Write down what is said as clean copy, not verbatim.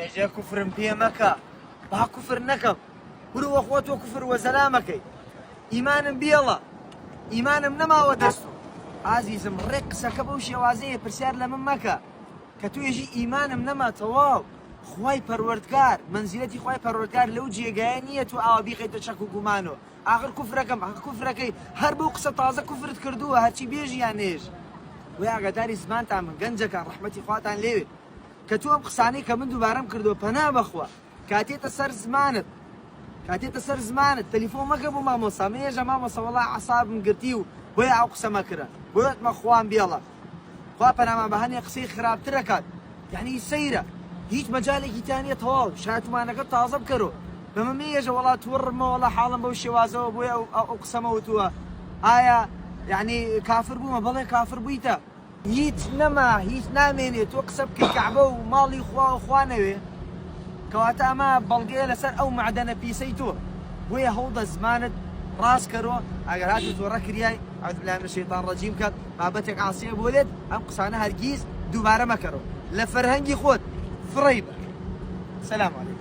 نێژە کوفرم پێ مەکە با کوفر نەکەم برو خۆت وە کوفر وەزەلامەکەی ئیمانم بێڵە ئیمانم نەماوە دەست و ئازیزم ڕێک قسەکە بەو شێوازەیە پرسیار لە من مەکە کە توێژی ئیمانم نەما تەواو خوای پەروەردگار منزیلەتی خوای پەروەردگار لەو جێگایە نییە تو ئاوا بیخەیتە شەک و گومانەوە ئاخر کوفرەکەم کوفرەکەی هەر بەو قسە تازە کوفرت کردووە هەرچی بێژیان نێژ وی ئاگاداری زمانتان من گەنجەکان ڕەحمەتی خواتان لێوێ کە تو ئەم قسانەی کە من دووبارەم کردووە پەنا بەخوا کاتێتە سەر زمانت تەلیفۆن مەکە بۆ مامۆسا مێژە مامۆسا وەڵا عەسابم گرتی و بۆیە ئەو قسە مەکرە بۆیەتمە خوان بێڵە خوا پەنامان بە هەنێ قسەی خراپترەکات یعنی سەیرە هیچ مەجالێکی تانیە تەواو شایەتمانەکە تازە بکەرۆ بەمە مێژە وەڵا تووڕمە وەڵا حاڵم بەو شێوازەوە بۆیە ئەو قسەمەوتووە ئایا یعنی کافر بوومە بەڵێ کافر بوویتە هیچ نەما هیچ نامێنێت تۆ قسە بکەی کەعبە و ماڵی خوا و خوا نەوێ کەواتە ئەمە بەڵگەیە لەسەر ئەو معدەنە پیسەی تۆ بۆیە هەوڵدە زمانت ڕاست کەرۆ ئەگەر هاتوو تۆ ڕەکریای ئەعوذ بالله من الشیطان الرەجیم کات بابەتێک عاسیە بۆ لێت ئەم قسانە هەرگیز دووبارە مەکەرەوە لە فەرهەنگی خۆت فڕەی بە سەلام عەلەیکم